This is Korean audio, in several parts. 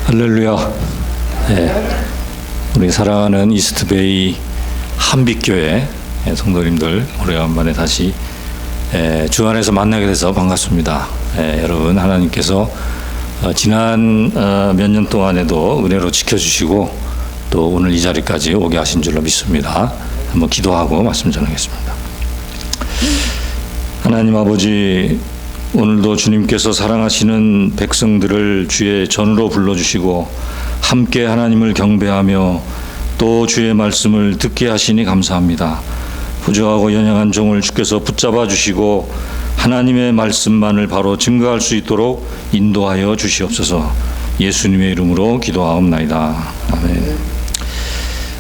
할렐루야. 네, 우리 사랑하는 이스트베이 한빛교회 성도님들 오래간만에 다시 주 안에서 만나게 돼서 반갑습니다. 여러분 하나님께서 지난 몇 년 동안에도 은혜로 지켜주시고 또 오늘 이 자리까지 오게 하신 줄로 믿습니다. 한번 기도하고 말씀 전하겠습니다. 하나님 아버지, 오늘도 주님께서 사랑하시는 백성들을 주의 전으로 불러주시고 함께 하나님을 경배하며 또 주의 말씀을 듣게 하시니 감사합니다. 부족하고 연약한 종을 주께서 붙잡아 주시고 하나님의 말씀만을 바로 증거할 수 있도록 인도하여 주시옵소서. 예수님의 이름으로 기도하옵나이다. 아멘.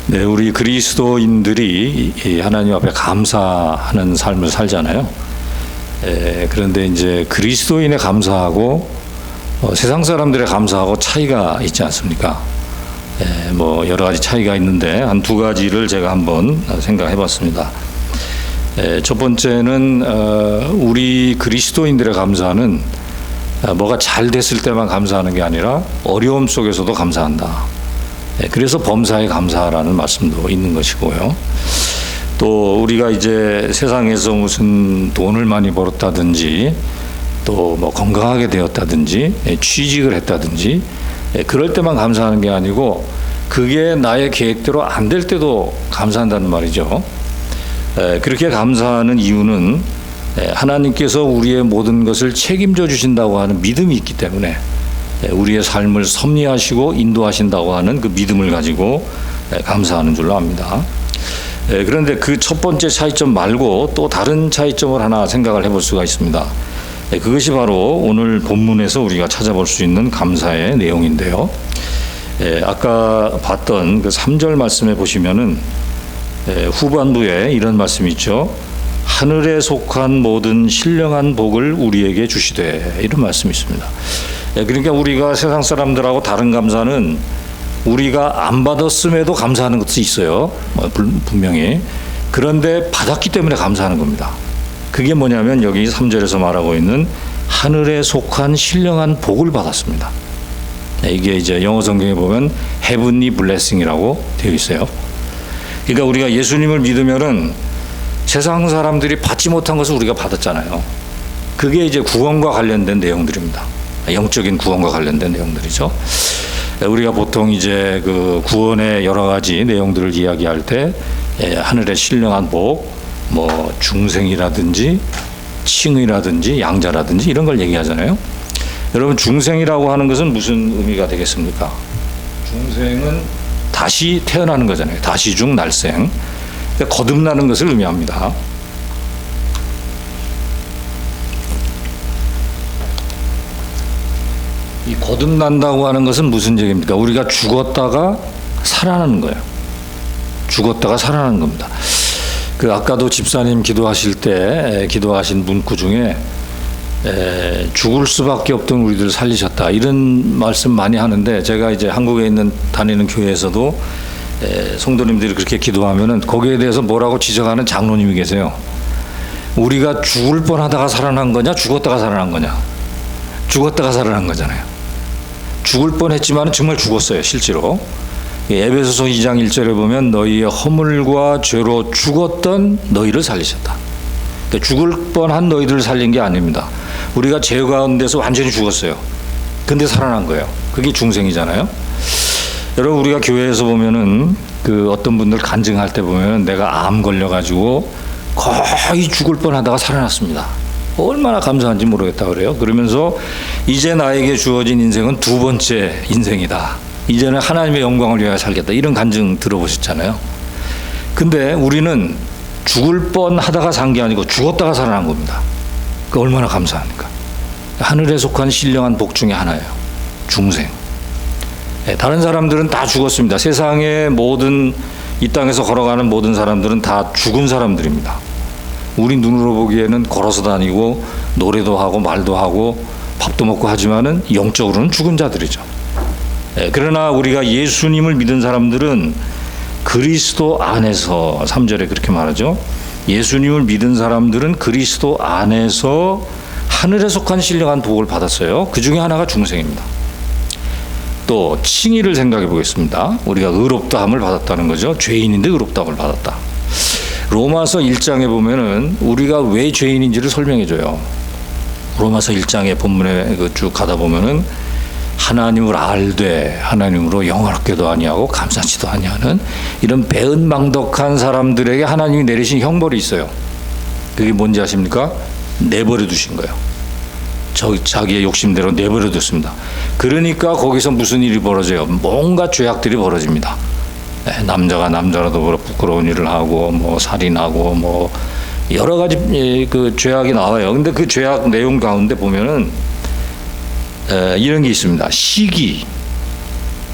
네, 우리 그리스도인들이 하나님 앞에 감사하는 삶을 살잖아요. 그런데 이제 그리스도인의 감사하고 세상 사람들의 감사하고 차이가 있지 않습니까? 뭐 여러 가지 차이가 있는데 한 두 가지를 제가 한번 생각해 봤습니다. 첫 번째는 우리 그리스도인들의 감사는 뭐가 잘 됐을 때만 감사하는 게 아니라 어려움 속에서도 감사한다. 그래서 범사에 감사하라는 말씀도 있는 것이고요. 또 우리가 이제 세상에서 무슨 돈을 많이 벌었다든지 또 뭐 건강하게 되었다든지 취직을 했다든지 그럴 때만 감사하는 게 아니고 그게 나의 계획대로 안 될 때도 감사한다는 말이죠. 그렇게 감사하는 이유는 하나님께서 우리의 모든 것을 책임져 주신다고 하는 믿음이 있기 때문에 우리의 삶을 섭리하시고 인도하신다고 하는 그 믿음을 가지고 감사하는 줄로 압니다. 그런데 그 첫 번째 차이점 말고 또 다른 차이점을 하나 생각을 해볼 수가 있습니다. 그것이 바로 오늘 본문에서 우리가 찾아볼 수 있는 감사의 내용인데요. 아까 봤던 그 3절 말씀에 보시면은 후반부에 이런 말씀이 있죠. 하늘에 속한 모든 신령한 복을 우리에게 주시되, 이런 말씀이 있습니다. 그러니까 우리가 세상 사람들하고 다른 감사는 우리가 안 받았음에도 감사하는 것도 있어요. 분명히. 그런데 받았기 때문에 감사하는 겁니다. 그게 뭐냐면 여기 3절에서 말하고 있는 하늘에 속한 신령한 복을 받았습니다. 이게 이제 영어 성경에 보면 heavenly blessing이라고 되어 있어요. 그러니까 우리가 예수님을 믿으면은 세상 사람들이 받지 못한 것을 우리가 받았잖아요. 그게 이제 구원과 관련된 내용들입니다. 영적인 구원과 관련된 내용들이죠. 우리가 보통 이제 그 구원의 여러 가지 내용들을 이야기할 때 하늘의 신령한 복, 뭐 중생이라든지 칭의라든지 양자라든지 이런 걸 얘기하잖아요. 여러분, 중생이라고 하는 것은 무슨 의미가 되겠습니까? 중생은 다시 태어나는 거잖아요. 다시 중 날생. 그러니까 거듭나는 것을 의미합니다. 이 거듭난다고 하는 것은 무슨 얘기입니까? 우리가 죽었다가 살아나는 거예요. 죽었다가 살아나는 겁니다. 그 아까도 집사님 기도하실 때 기도하신 문구 중에 죽을 수밖에 없던 우리들을 살리셨다, 이런 말씀 많이 하는데, 제가 이제 한국에 있는 다니는 교회에서도 성도님들이 그렇게 기도하면은 거기에 대해서 뭐라고 지적하는 장로님이 계세요. 우리가 죽을 뻔하다가 살아난 거냐, 죽었다가 살아난 거냐? 죽었다가 살아난 거잖아요. 죽을 뻔했지만 정말 죽었어요, 실제로. 에베소서 2장 1절에 보면 너희의 허물과 죄로 죽었던 너희를 살리셨다. 그러니까 죽을 뻔한 너희들을 살린 게 아닙니다. 우리가 죄 가운데서 완전히 죽었어요. 근데 살아난 거예요. 그게 중생이잖아요. 여러분, 우리가 교회에서 보면은 그 어떤 분들 간증할 때 보면 내가 암 걸려가지고 거의 죽을 뻔하다가 살아났습니다. 얼마나 감사한지 모르겠다 그래요. 그러면서 이제 나에게 주어진 인생은 두 번째 인생이다. 이제는 하나님의 영광을 위하여 살겠다. 이런 간증 들어보셨잖아요. 근데 우리는 죽을 뻔하다가 산 게 아니고 죽었다가 살아난 겁니다. 그 얼마나 감사합니까? 하늘에 속한 신령한 복 중에 하나예요. 중생. 다른 사람들은 다 죽었습니다. 세상의 모든, 이 땅에서 걸어가는 모든 사람들은 다 죽은 사람들입니다. 우리 눈으로 보기에는 걸어서 다니고 노래도 하고 말도 하고 밥도 먹고 하지만은 영적으로는 죽은 자들이죠. 그러나 우리가 예수님을 믿은 사람들은 그리스도 안에서, 3절에 그렇게 말하죠. 예수님을 믿은 사람들은 그리스도 안에서 하늘에 속한 신령한 복을 받았어요. 그 중에 하나가 중생입니다. 또 칭의를 생각해 보겠습니다. 우리가 의롭다함을 받았다는 거죠. 죄인인데 의롭다함을 받았다. 로마서 1장에 보면은 우리가 왜 죄인인지를 설명해 줘요. 로마서 1장의 본문에 쭉 가다 보면은 하나님을 알되 하나님으로 영화롭게도 아니하고 감사치도 아니하는 이런 배은망덕한 사람들에게 하나님이 내리신 형벌이 있어요. 그게 뭔지 아십니까? 내버려 두신 거예요. 자기의 욕심대로 내버려 뒀습니다. 그러니까 거기서 무슨 일이 벌어져요? 뭔가 죄악들이 벌어집니다. 남자가 남자라도 부끄러운 일을 하고 뭐 살인하고 뭐 여러 가지 그 죄악이 나와요. 근데 그 죄악 내용 가운데 보면은 이런 게 있습니다. 시기,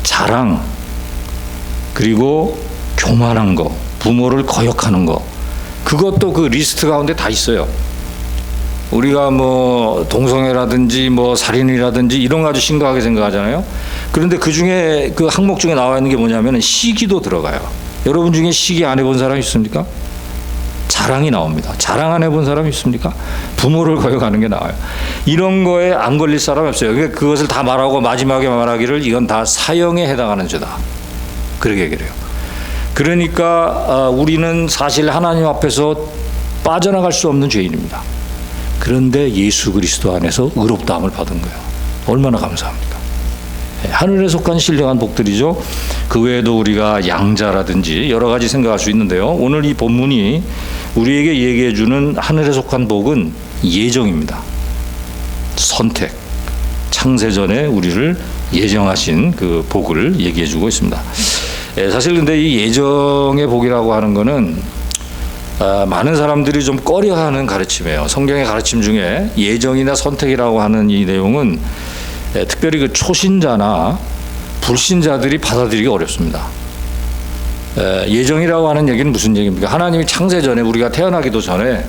자랑, 그리고 교만한 거, 부모를 거역하는 거, 그것도 그 리스트 가운데 다 있어요. 우리가 뭐 동성애라든지 뭐 살인이라든지 이런 거 아주 심각하게 생각하잖아요. 그런데 그 중에 그 항목 중에 나와 있는 게 뭐냐면 시기도 들어가요. 여러분 중에 시기 안 해본 사람 있습니까? 자랑이 나옵니다. 자랑 안 해본 사람 있습니까? 부모를 거역하는 게 나와요. 이런 거에 안 걸릴 사람이 없어요. 그러니까 그것을 다 말하고 마지막에 말하기를 이건 다 사형에 해당하는 죄다. 그렇게 그래요. 그러니까 우리는 사실 하나님 앞에서 빠져나갈 수 없는 죄인입니다. 그런데 예수 그리스도 안에서 의롭다함을 받은 거예요. 얼마나 감사합니까? 하늘에 속한 신령한 복들이죠. 그 외에도 우리가 양자라든지 여러 가지 생각할 수 있는데요. 오늘 이 본문이 우리에게 얘기해 주는 하늘에 속한 복은 예정입니다. 선택. 창세전에 우리를 예정하신 그 복을 얘기해 주고 있습니다. 사실 근데 이 예정의 복이라고 하는 거는 많은 사람들이 좀 꺼려하는 가르침이에요. 성경의 가르침 중에 예정이나 선택이라고 하는 이 내용은 특별히 그 초신자나 불신자들이 받아들이기 어렵습니다. 예정이라고 하는 얘기는 무슨 얘기입니까? 하나님이 창세 전에 우리가 태어나기도 전에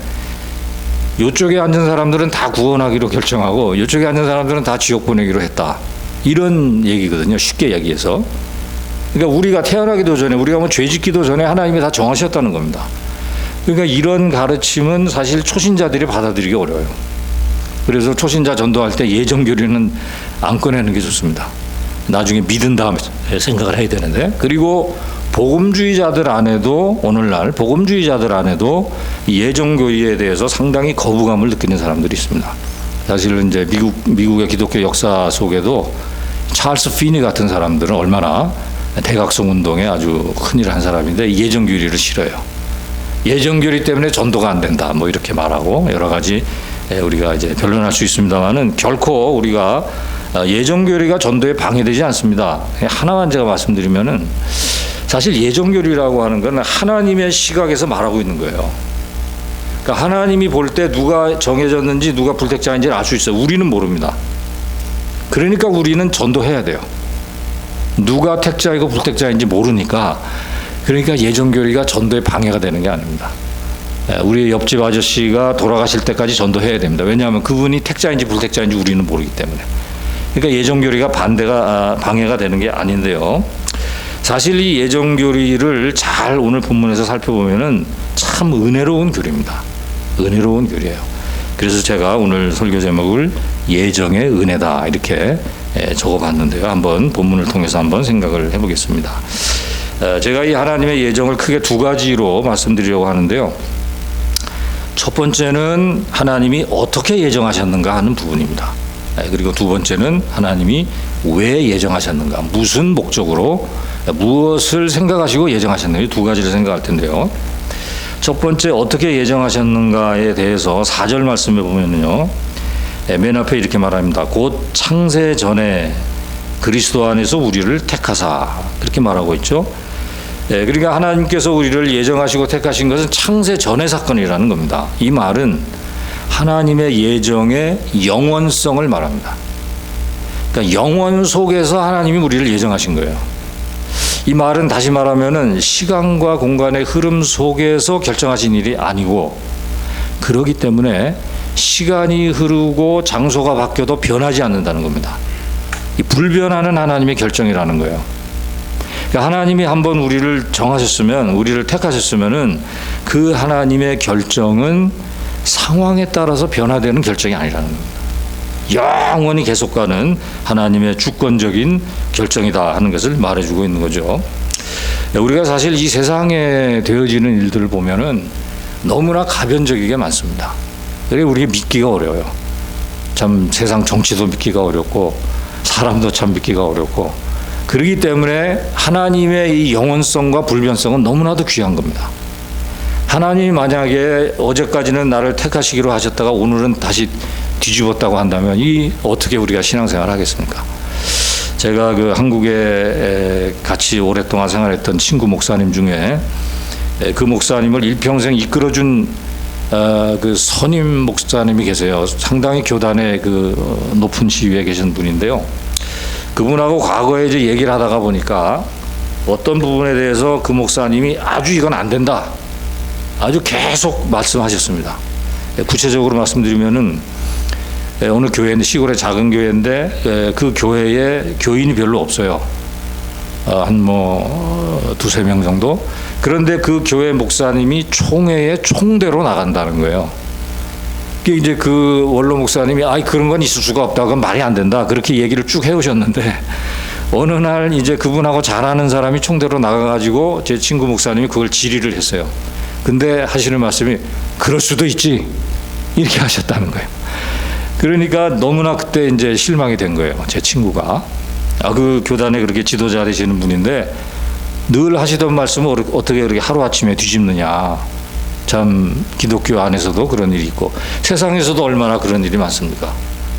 이쪽에 앉은 사람들은 다 구원하기로 결정하고 이쪽에 앉은 사람들은 다 지옥 보내기로 했다. 이런 얘기거든요. 쉽게 얘기해서. 그러니까 우리가 태어나기도 전에 우리가 뭐 죄 짓기도 전에 하나님이 다 정하셨다는 겁니다. 그러니까 이런 가르침은 사실 초신자들이 받아들이기 어려워요. 그래서 초신자 전도할 때 예정교리는 안 꺼내는 게 좋습니다. 나중에 믿은 다음에 생각을 해야 되는데, 그리고 복음주의자들 안에도 오늘날 복음주의자들 안에도 예정교리에 대해서 상당히 거부감을 느끼는 사람들이 있습니다. 사실은 이제 미국의 기독교 역사 속에도 찰스 피니 같은 사람들은 얼마나 대각성 운동에 아주 큰일을 한 사람인데 예정교리를 싫어요. 예정교리 때문에 전도가 안 된다, 뭐 이렇게 말하고 여러 가지 우리가 이제 변론할 수 있습니다만은 결코 우리가 예정교리가 전도에 방해되지 않습니다. 하나만 제가 말씀드리면은 사실 예정교리라고 하는 건 하나님의 시각에서 말하고 있는 거예요. 그러니까 하나님이 볼 때 누가 정해졌는지 누가 불택자인지를 알 수 있어요. 우리는 모릅니다. 그러니까 우리는 전도해야 돼요. 누가 택자이고 불택자인지 모르니까. 그러니까 예정교리가 전도에 방해가 되는 게 아닙니다. 우리 옆집 아저씨가 돌아가실 때까지 전도해야 됩니다. 왜냐하면 그분이 택자인지 불택자인지 우리는 모르기 때문에. 그러니까 예정교리가 방해가 되는 게 아닌데요. 사실 이 예정교리를 잘 오늘 본문에서 살펴보면은 참 은혜로운 교리입니다. 은혜로운 교리예요. 그래서 제가 오늘 설교 제목을 예정의 은혜다 이렇게 적어봤는데요. 한번 본문을 통해서 한번 생각을 해보겠습니다. 제가 이 하나님의 예정을 크게 두 가지로 말씀드리려고 하는데요. 첫 번째는 하나님이 어떻게 예정하셨는가 하는 부분입니다. 그리고 두 번째는 하나님이 왜 예정하셨는가, 무슨 목적으로 무엇을 생각하시고 예정하셨는가, 두 가지를 생각할 텐데요. 첫 번째 어떻게 예정하셨는가에 대해서 4절 말씀에 보면요, 맨 앞에 이렇게 말합니다. 곧 창세 전에 그리스도 안에서 우리를 택하사, 그렇게 말하고 있죠. 그러니까 하나님께서 우리를 예정하시고 택하신 것은 창세 전의 사건이라는 겁니다. 이 말은 하나님의 예정의 영원성을 말합니다. 그러니까 영원 속에서 하나님이 우리를 예정하신 거예요. 이 말은 다시 말하면은 시간과 공간의 흐름 속에서 결정하신 일이 아니고, 그렇기 때문에 시간이 흐르고 장소가 바뀌어도 변하지 않는다는 겁니다. 이 불변하는 하나님의 결정이라는 거예요. 그러니까 하나님이 한번 우리를 정하셨으면, 우리를 택하셨으면은 그 하나님의 결정은 상황에 따라서 변화되는 결정이 아니라는 겁니다. 영원히 계속가는 하나님의 주권적인 결정이다 하는 것을 말해주고 있는 거죠. 우리가 사실 이 세상에 되어지는 일들을 보면은 너무나 가변적이게 많습니다. 그래서 우리가 믿기가 어려워요. 참 세상 정치도 믿기가 어렵고 사람도 참 믿기가 어렵고, 그렇기 때문에 하나님의 이 영원성과 불변성은 너무나도 귀한 겁니다. 하나님이 만약에 어제까지는 나를 택하시기로 하셨다가 오늘은 다시 뒤집었다고 한다면 이 어떻게 우리가 신앙생활을 하겠습니까? 제가 그 한국에 같이 오랫동안 생활했던 친구 목사님 중에 그 목사님을 일평생 이끌어준 그 선임 목사님이 계세요. 상당히 교단의 그 높은 지위에 계신 분인데요. 그분하고 과거에 이제 얘기를 하다가 보니까 어떤 부분에 대해서 그 목사님이 아주 이건 안 된다, 아주 계속 말씀하셨습니다. 구체적으로 말씀드리면은 어느 교회인데, 시골의 작은 교회인데 그 교회에 교인이 별로 없어요. 한 두세 명 정도. 그런데 그 교회 목사님이 총회에 총대로 나간다는 거예요. 이제 그 원로 목사님이 그런 건 있을 수가 없다, 그건 말이 안 된다, 그렇게 얘기를 쭉 해오셨는데 어느 날 이제 그분하고 잘 아는 사람이 총대로 나가가지고 제 친구 목사님이 그걸 질의를 했어요. 근데 하시는 말씀이 그럴 수도 있지 이렇게 하셨다는 거예요. 그러니까 너무나 그때 이제 실망이 된 거예요. 제 친구가 그 교단에 그렇게 지도자 되시는 분인데 늘 하시던 말씀을 어떻게 그렇게 하루아침에 뒤집느냐. 참 기독교 안에서도 그런 일이 있고 세상에서도 얼마나 그런 일이 많습니까?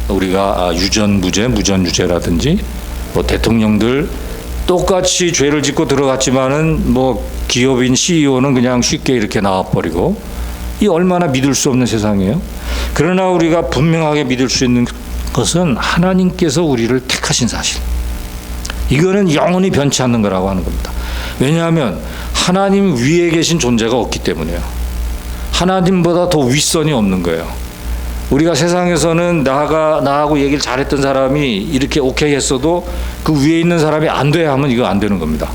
우리가 유전무죄, 무전유죄라든지 대통령들 똑같이 죄를 짓고 들어갔지만은 기업인 CEO는 그냥 쉽게 이렇게 나와버리고, 이 얼마나 믿을 수 없는 세상이에요. 그러나 우리가 분명하게 믿을 수 있는 것은 하나님께서 우리를 택하신 사실, 이거는 영원히 변치 않는 거라고 하는 겁니다. 왜냐하면 하나님 위에 계신 존재가 없기 때문이에요. 하나님보다 더 윗선이 없는 거예요. 우리가 세상에서는 나하고 얘기를 잘했던 사람이 이렇게 오케이 했어도 그 위에 있는 사람이 안 돼 하면 이거 안 되는 겁니다.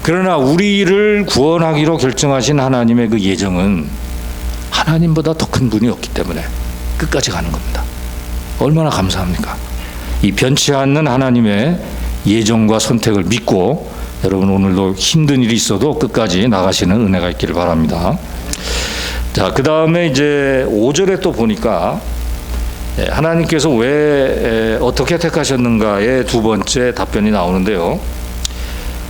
그러나 우리를 구원하기로 결정하신 하나님의 그 예정은 하나님보다 더 큰 분이 없기 때문에 끝까지 가는 겁니다. 얼마나 감사합니까? 이 변치 않는 하나님의 예정과 선택을 믿고 여러분 오늘도 힘든 일이 있어도 끝까지 나가시는 은혜가 있기를 바랍니다. 자, 그 다음에 이제 5절에 또 보니까 하나님께서 왜 어떻게 택하셨는가의 두 번째 답변이 나오는데요.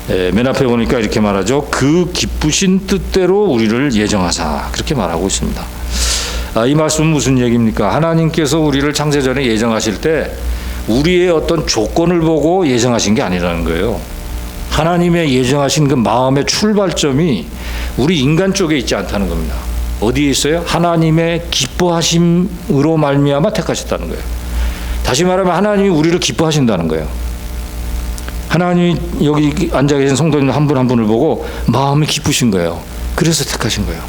맨 앞에 보니까 이렇게 말하죠. 그 기쁘신 뜻대로 우리를 예정하사, 그렇게 말하고 있습니다. 이 말씀은 무슨 얘기입니까? 하나님께서 우리를 창세전에 예정하실 때 우리의 어떤 조건을 보고 예정하신 게 아니라는 거예요. 하나님의 예정하신 그 마음의 출발점이 우리 인간 쪽에 있지 않다는 겁니다. 어디에 있어요? 하나님의 기뻐하심으로 말미암아 택하셨다는 거예요. 다시 말하면 하나님이 우리를 기뻐하신다는 거예요. 하나님이 여기 앉아 계신 성도님 한 분 한 분을 보고 마음이 기쁘신 거예요. 그래서 택하신 거예요.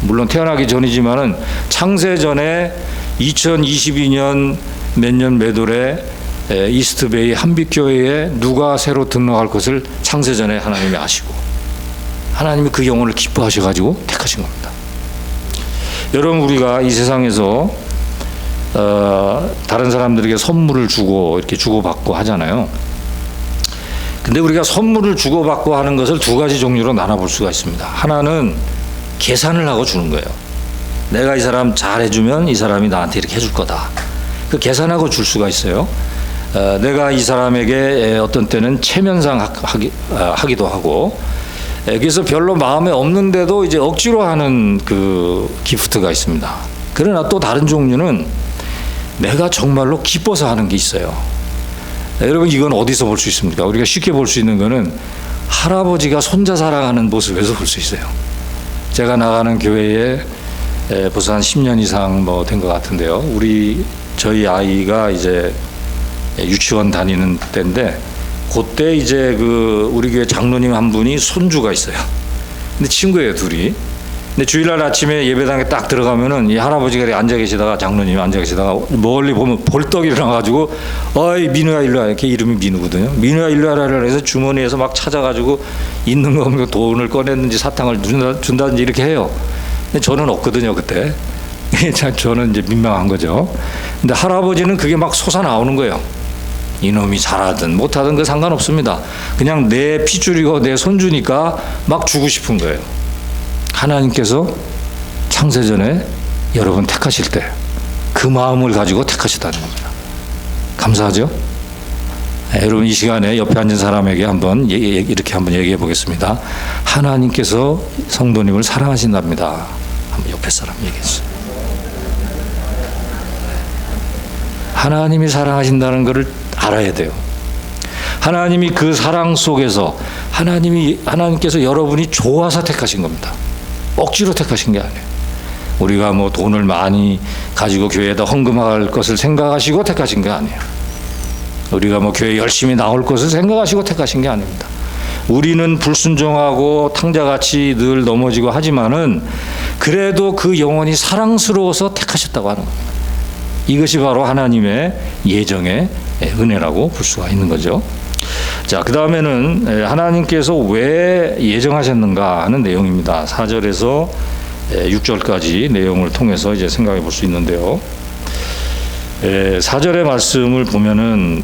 물론 태어나기 전이지만은 창세전에 2022년 몇 년 매돌에 이스트베이 한빛교회에 누가 새로 등록할 것을 창세전에 하나님이 아시고 하나님이 그 영혼을 기뻐하셔가지고 택하신 겁니다. 여러분, 우리가 이 세상에서 다른 사람들에게 선물을 주고 이렇게 주고받고 하잖아요. 근데 우리가 선물을 주고받고 하는 것을 두 가지 종류로 나눠볼 수가 있습니다. 하나는 계산을 하고 주는 거예요. 내가 이 사람 잘해주면 이 사람이 나한테 이렇게 해줄 거다. 그 계산하고 줄 수가 있어요. 내가 이 사람에게 어떤 때는 체면상 하기도 하고, 그래서 별로 마음에 없는데도 이제 억지로 하는 그 기프트가 있습니다. 그러나 또 다른 종류는 내가 정말로 기뻐서 하는 게 있어요. 여러분, 이건 어디서 볼 수 있습니까? 우리가 쉽게 볼 수 있는 거는 할아버지가 손자 사랑하는 모습에서 볼 수 있어요. 제가 나가는 교회에 벌써 한 10년 이상 된 것 같은데요. 저희 아이가 이제 유치원 다니는 때인데, 그때 이제 우리 교회 장로님 한 분이 손주가 있어요. 근데 친구예요, 둘이. 근데 주일날 아침에 예배당에 딱 들어가면은 이 할아버지가 앉아 계시다가, 장로님이 앉아 계시다가 멀리 보면 벌떡 일어나가지고 어이 민우야 일로 와, 걔 이름이 민우거든요. 민우야 일로 와라 해서 주머니에서 막 찾아가지고 있는 거 없는 돈을 꺼냈는지 사탕을 준다든지 이렇게 해요. 근데 저는 없거든요, 그때. 저는 이제 민망한 거죠. 근데 할아버지는 그게 막 솟아나오는 거예요. 이놈이 잘하든 못하든 그 상관없습니다. 그냥 내 핏줄이고 내 손주니까 막 주고 싶은 거예요. 하나님께서 창세전에 여러분 택하실 때 그 마음을 가지고 택하셨다는 겁니다. 감사하죠? 여러분 이 시간에 옆에 앉은 사람에게 한번 이렇게 한번 얘기해 보겠습니다. 하나님께서 성도님을 사랑하신답니다. 한번 옆에 사람 얘기해 주세요. 하나님이 사랑하신다는 것을 알아야 돼요. 하나님이 그 사랑 속에서 하나님께서 여러분이 좋아서 택하신 겁니다. 억지로 택하신 게 아니에요. 우리가 뭐 돈을 많이 가지고 교회에다 헌금할 것을 생각하시고 택하신 게 아니에요. 우리가 뭐 교회 열심히 나올 것을 생각하시고 택하신 게 아닙니다. 우리는 불순종하고 탕자같이 늘 넘어지고 하지만은 그래도 그 영혼이 사랑스러워서 택하셨다고 하는 겁니다. 이것이 바로 하나님의 예정의 은혜라고 볼 수가 있는 거죠. 자, 그 다음에는 하나님께서 왜 예정하셨는가 하는 내용입니다. 4절에서 6절까지 내용을 통해서 이제 생각해 볼 수 있는데요. 4절의 말씀을 보면은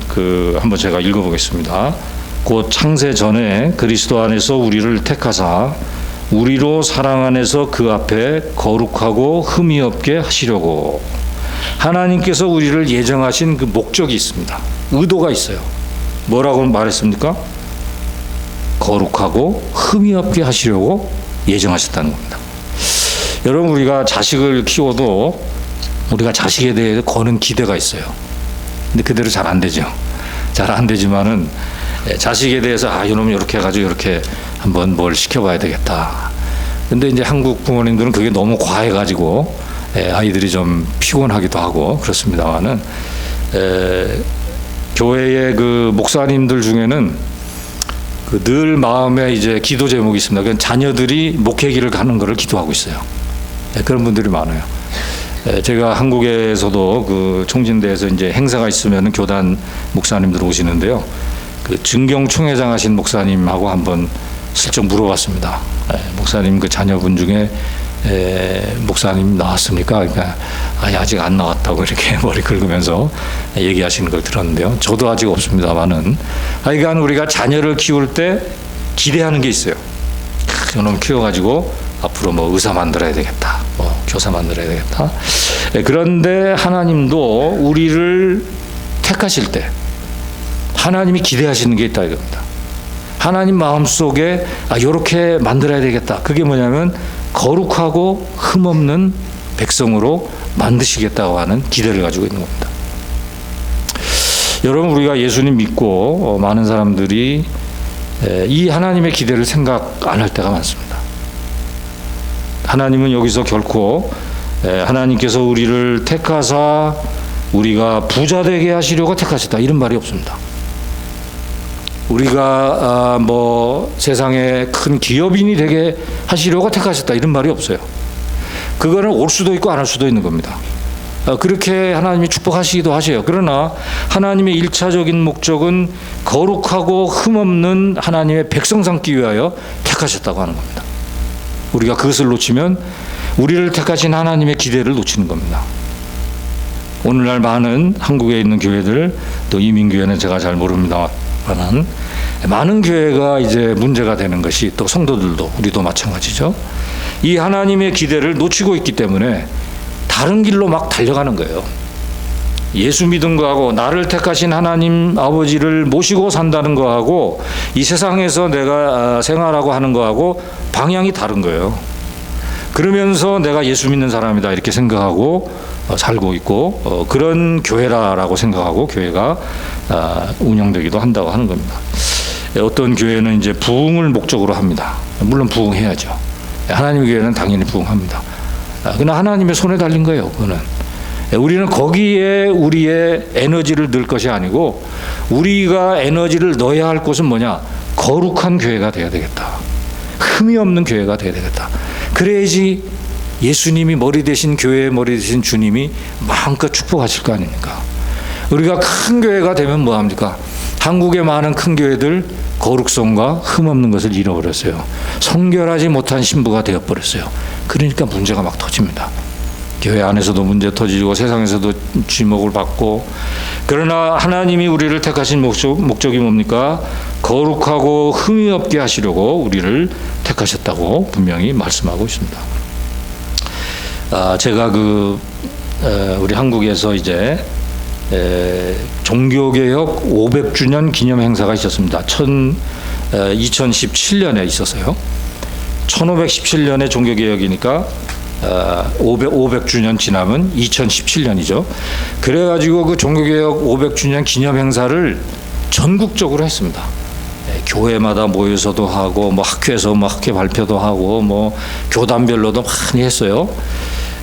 한번 제가 읽어보겠습니다. 곧 창세 전에 그리스도 안에서 우리를 택하사 우리로 사랑 안에서 그 앞에 거룩하고 흠이 없게 하시려고. 하나님께서 우리를 예정하신 그 목적이 있습니다. 의도가 있어요. 뭐라고 말했습니까? 거룩하고 흠이 없게 하시려고 예정하셨다는 겁니다. 여러분, 우리가 자식을 키워도 우리가 자식에 대해 거는 기대가 있어요. 근데 그대로 잘 안 되죠. 잘 안 되지만은 자식에 대해서 이놈 이렇게 해가지고 이렇게 한번 뭘 시켜봐야 되겠다. 근데 이제 한국 부모님들은 그게 너무 과해가지고 아이들이 좀 피곤하기도 하고 그렇습니다만은 교회의 그 목사님들 중에는 늘 마음에 이제 기도 제목이 있습니다. 그건 자녀들이 목회길을 가는 것을 기도하고 있어요. 그런 분들이 많아요. 제가 한국에서도 그 총진대에서 이제 행사가 있으면 교단 목사님들 오시는데요. 그 증경 총회장 하신 목사님하고 한번 슬쩍 물어봤습니다. 목사님 그 자녀분 중에 목사님 나왔습니까? 그러니까 아직 안 나왔다고 이렇게 머리 긁으면서 얘기하시는 걸 들었는데요. 저도 아직 없습니다만은 하여간 우리가 자녀를 키울 때 기대하는 게 있어요. 이놈 키워가지고 앞으로 뭐 의사 만들어야 되겠다, 뭐 교사 만들어야 되겠다. 그런데 하나님도 우리를 택하실 때 하나님이 기대하시는 게 있다 이겁니다. 하나님 마음속에 이렇게 만들어야 되겠다. 그게 뭐냐면 거룩하고 흠없는 백성으로 만드시겠다고 하는 기대를 가지고 있는 겁니다. 여러분, 우리가 예수님 믿고 많은 사람들이 이 하나님의 기대를 생각 안 할 때가 많습니다. 하나님은 여기서 결코 하나님께서 우리를 택하사 우리가 부자 되게 하시려고 택하셨다 이런 말이 없습니다. 우리가 뭐 세상에 큰 기업인이 되게 하시려고 택하셨다 이런 말이 없어요. 그거는 올 수도 있고 안 할 수도 있는 겁니다. 그렇게 하나님이 축복하시기도 하셔요. 그러나 하나님의 일차적인 목적은 거룩하고 흠없는 하나님의 백성 삼기 위하여 택하셨다고 하는 겁니다. 우리가 그것을 놓치면 우리를 택하신 하나님의 기대를 놓치는 겁니다. 오늘날 많은 한국에 있는 교회들, 또 이민교회는 제가 잘 모릅니다만 많은 교회가 이제 문제가 되는 것이, 또 성도들도 우리도 마찬가지죠. 이 하나님의 기대를 놓치고 있기 때문에 다른 길로 막 달려가는 거예요. 예수 믿은 거하고 나를 택하신 하나님 아버지를 모시고 산다는 거하고 이 세상에서 내가 생활하고 하는 거하고 방향이 다른 거예요. 그러면서 내가 예수 믿는 사람이다 이렇게 생각하고 살고 있고 그런 교회라고 생각하고 교회가 운영되기도 한다고 하는 겁니다. 어떤 교회는 이제 부흥을 목적으로 합니다. 물론 부흥해야죠. 하나님 교회는 당연히 부흥합니다. 그러나 하나님의 손에 달린 거예요. 그거는 우리는 거기에 우리의 에너지를 넣을 것이 아니고 우리가 에너지를 넣어야 할 곳은 뭐냐? 거룩한 교회가 돼야 되겠다. 흠이 없는 교회가 돼야 되겠다. 그래야지 예수님이 머리 되신 교회의 머리 되신 주님이 마음껏 축복하실 거 아닙니까? 우리가 큰 교회가 되면 뭐합니까? 한국의 많은 큰 교회들 거룩성과 흠없는 것을 잃어버렸어요. 성결하지 못한 신부가 되어버렸어요. 그러니까 문제가 막 터집니다. 교회 안에서도 문제 터지고 세상에서도 지목을 받고, 그러나 하나님이 우리를 택하신 목적이 뭡니까? 거룩하고 흠이 없게 하시려고 우리를 택하셨다고 분명히 말씀하고 있습니다. 제가 우리 한국에서 이제 종교개혁 500주년 기념 행사가 있었습니다. 2017년에 있었어요. 1517년에 종교개혁이니까 500주년 지나면 2017년이죠. 그래가지고 그 종교개혁 500주년 기념 행사를 전국적으로 했습니다. 교회마다 모여서도 하고, 뭐 학교에서 뭐 학회 발표도 하고, 뭐 교단별로도 많이 했어요.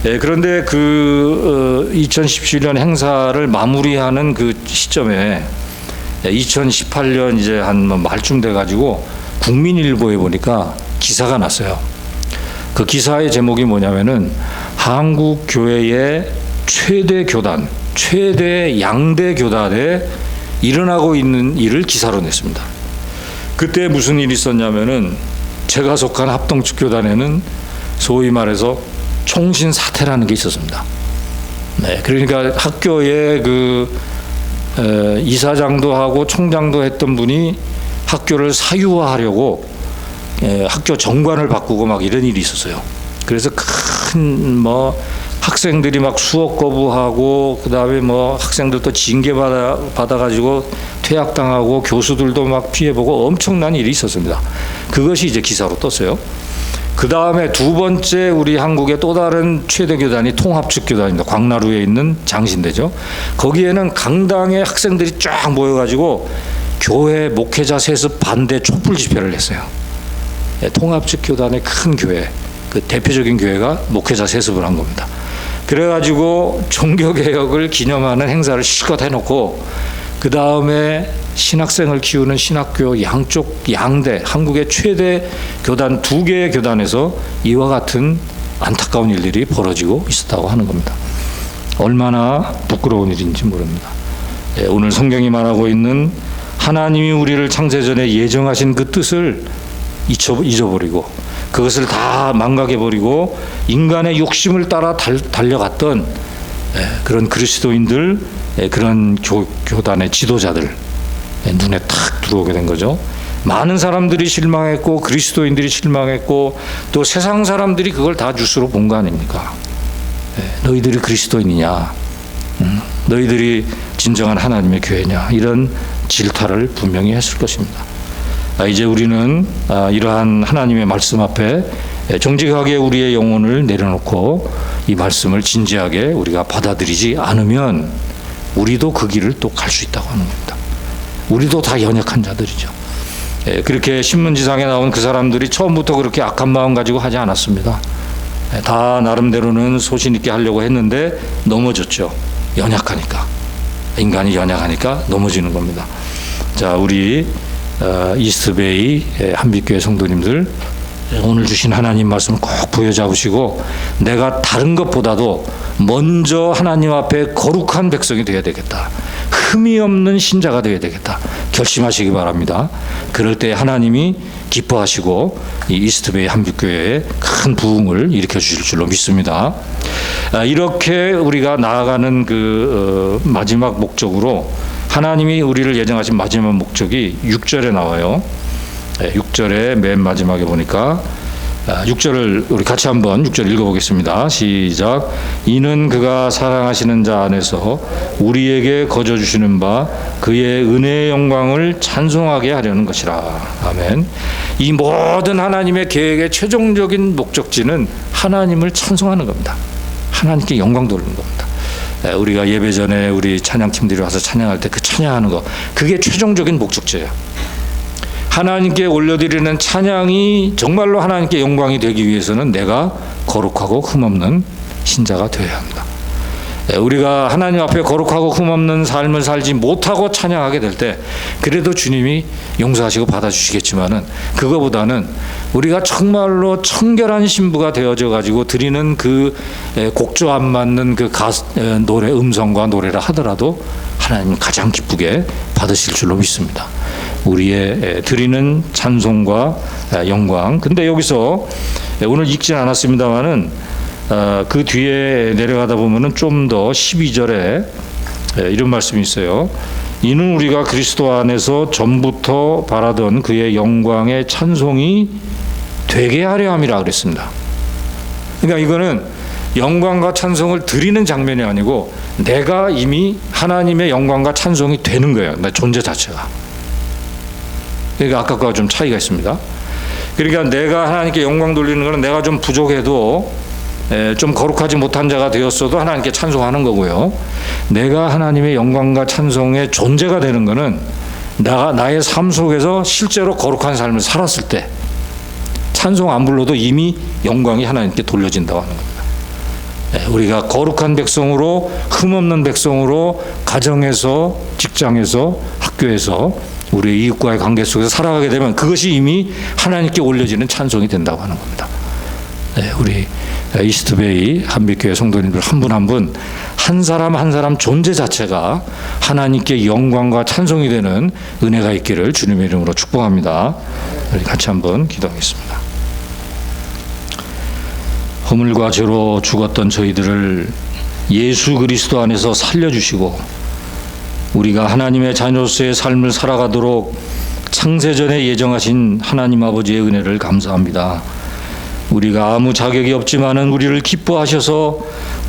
그런데 2017년 행사를 마무리하는 그 시점에 2018년 이제 한 말쯤 돼가지고 국민일보에 보니까 기사가 났어요. 그 기사의 제목이 뭐냐면은 한국 교회의 최대 교단, 최대 양대 교단에 일어나고 있는 일을 기사로 냈습니다. 그때 무슨 일이 있었냐면은 제가 속한 합동측 교단에는 소위 말해서 총신 사태라는 게 있었습니다. 네, 그러니까 학교에 이사장도 하고 총장도 했던 분이 학교를 사유화하려고 학교 정관을 바꾸고 막 이런 일이 있었어요. 그래서 큰 학생들이 막 수업 거부하고, 그다음에 학생들도 징계 받아가지고 퇴학당하고, 교수들도 막 피해보고 엄청난 일이 있었습니다. 그것이 이제 기사로 떴어요. 그 다음에 두 번째 우리 한국의 또 다른 최대 교단이 통합측 교단입니다. 광나루에 있는 장신대죠. 거기에는 강당에 학생들이 쫙 모여가지고 교회 목회자 세습 반대 촛불 집회를 했어요. 통합측 교단의 큰 교회, 그 대표적인 교회가 목회자 세습을 한 겁니다. 그래가지고 종교개혁을 기념하는 행사를 실컷 해놓고, 그 다음에 신학생을 키우는 신학교 양쪽 양대, 한국의 최대 교단 2개의 교단에서 이와 같은 안타까운 일들이 벌어지고 있었다고 하는 겁니다. 얼마나 부끄러운 일인지 모릅니다. 오늘 성경이 말하고 있는 하나님이 우리를 창세전에 예정하신 그 뜻을 잊어버리고, 그것을 다 망각해버리고 인간의 욕심을 따라 달려갔던 그런 그리스도인들, 그런 교단의 지도자들 눈에 탁 들어오게 된 거죠. 많은 사람들이 실망했고, 그리스도인들이 실망했고, 또 세상 사람들이 그걸 다 뉴스로 본 거 아닙니까? 너희들이 그리스도인이냐? 너희들이 진정한 하나님의 교회냐? 이런 질타를 분명히 했을 것입니다. 이제 우리는 이러한 하나님의 말씀 앞에 정직하게 우리의 영혼을 내려놓고 이 말씀을 진지하게 우리가 받아들이지 않으면 우리도 그 길을 또 갈 수 있다고 하는 겁니다. 우리도 다 연약한 자들이죠. 그렇게 신문지상에 나온 그 사람들이 처음부터 그렇게 악한 마음 가지고 하지 않았습니다. 다 나름대로는 소신 있게 하려고 했는데 넘어졌죠. 연약하니까. 인간이 연약하니까 넘어지는 겁니다. 자, 우리 이스트베이 한빛교회 성도님들, 오늘 주신 하나님 말씀을 꼭 부여잡으시고, 내가 다른 것보다도 먼저 하나님 앞에 거룩한 백성이 되어야 되겠다, 흠이 없는 신자가 되어야 되겠다 결심하시기 바랍니다. 그럴 때 하나님이 기뻐하시고 이 이스트베이 한빛교회에 큰 부흥을 일으켜 주실 줄로 믿습니다. 이렇게 우리가 나아가는 마지막 목적으로, 하나님이 우리를 예정하신 마지막 목적이 6절에 나와요. 6절에 맨 마지막에 보니까 6절을 우리 같이 한번 6절 읽어보겠습니다. 시작. 이는 그가 사랑하시는 자 안에서 우리에게 거저주시는 바 그의 은혜의 영광을 찬송하게 하려는 것이라. 아멘. 이 모든 하나님의 계획의 최종적인 목적지는 하나님을 찬송하는 겁니다. 하나님께 영광 돌리는 겁니다. 우리가 예배 전에 우리 찬양팀들이 와서 찬양할 때 그 찬양하는 거, 그게 최종적인 목적지예요. 하나님께 올려드리는 찬양이 정말로 하나님께 영광이 되기 위해서는 내가 거룩하고 흠없는 신자가 되어야 합니다. 우리가 하나님 앞에 거룩하고 흠없는 삶을 살지 못하고 찬양하게 될 때 그래도 주님이 용서하시고 받아주시겠지만은, 그거보다는 우리가 정말로 청결한 신부가 되어져 가지고 드리는 그 곡조 안 맞는 그 노래 음성과 노래를 하더라도 하나님 가장 기쁘게 받으실 줄로 믿습니다. 우리의 드리는 찬송과 영광. 근데 여기서 오늘 읽진 않았습니다만은 그 뒤에 내려가다 보면은 좀 더 12절에 이런 말씀이 있어요. 이는 우리가 그리스도 안에서 전부터 바라던 그의 영광의 찬송이 되게 하려 함이라 그랬습니다. 그러니까 이거는 영광과 찬송을 드리는 장면이 아니고 내가 이미 하나님의 영광과 찬송이 되는 거예요. 내 존재 자체가. 그러니까 아까와 좀 차이가 있습니다. 그러니까 내가 하나님께 영광 돌리는 것은 내가 좀 부족해도 좀 거룩하지 못한 자가 되었어도 하나님께 찬송하는 거고요. 내가 하나님의 영광과 찬송의 존재가 되는 것은 나의 삶 속에서 실제로 거룩한 삶을 살았을 때 찬송 안 불러도 이미 영광이 하나님께 돌려진다고 하는 겁니다. 우리가 거룩한 백성으로, 흠없는 백성으로 가정에서, 직장에서, 학교에서 우리 이웃과의 관계 속에서 살아가게 되면 그것이 이미 하나님께 올려지는 찬송이 된다고 하는 겁니다. 우리 이스트베이 한빛교회 성도님들 한 분 한 분 한 사람 한 사람 존재 자체가 하나님께 영광과 찬송이 되는 은혜가 있기를 주님의 이름으로 축복합니다. 우리 같이 한번 기도하겠습니다. 허물과 죄로 죽었던 저희들을 예수 그리스도 안에서 살려주시고 우리가 하나님의 자녀로서의 삶을 살아가도록 창세전에 예정하신 하나님 아버지의 은혜를 감사합니다. 우리가 아무 자격이 없지만은 우리를 기뻐하셔서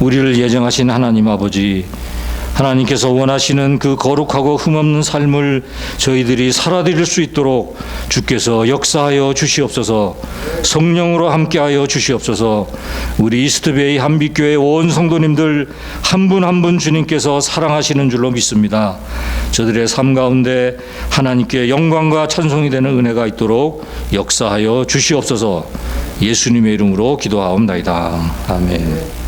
우리를 예정하신 하나님 아버지, 하나님께서 원하시는 그 거룩하고 흠없는 삶을 저희들이 살아드릴 수 있도록 주께서 역사하여 주시옵소서. 성령으로 함께하여 주시옵소서. 우리 이스트베이 한빛교회 온 성도님들 한 분 한 분 주님께서 사랑하시는 줄로 믿습니다. 저들의 삶 가운데 하나님께 영광과 찬송이 되는 은혜가 있도록 역사하여 주시옵소서. 예수님의 이름으로 기도하옵나이다. 아멘.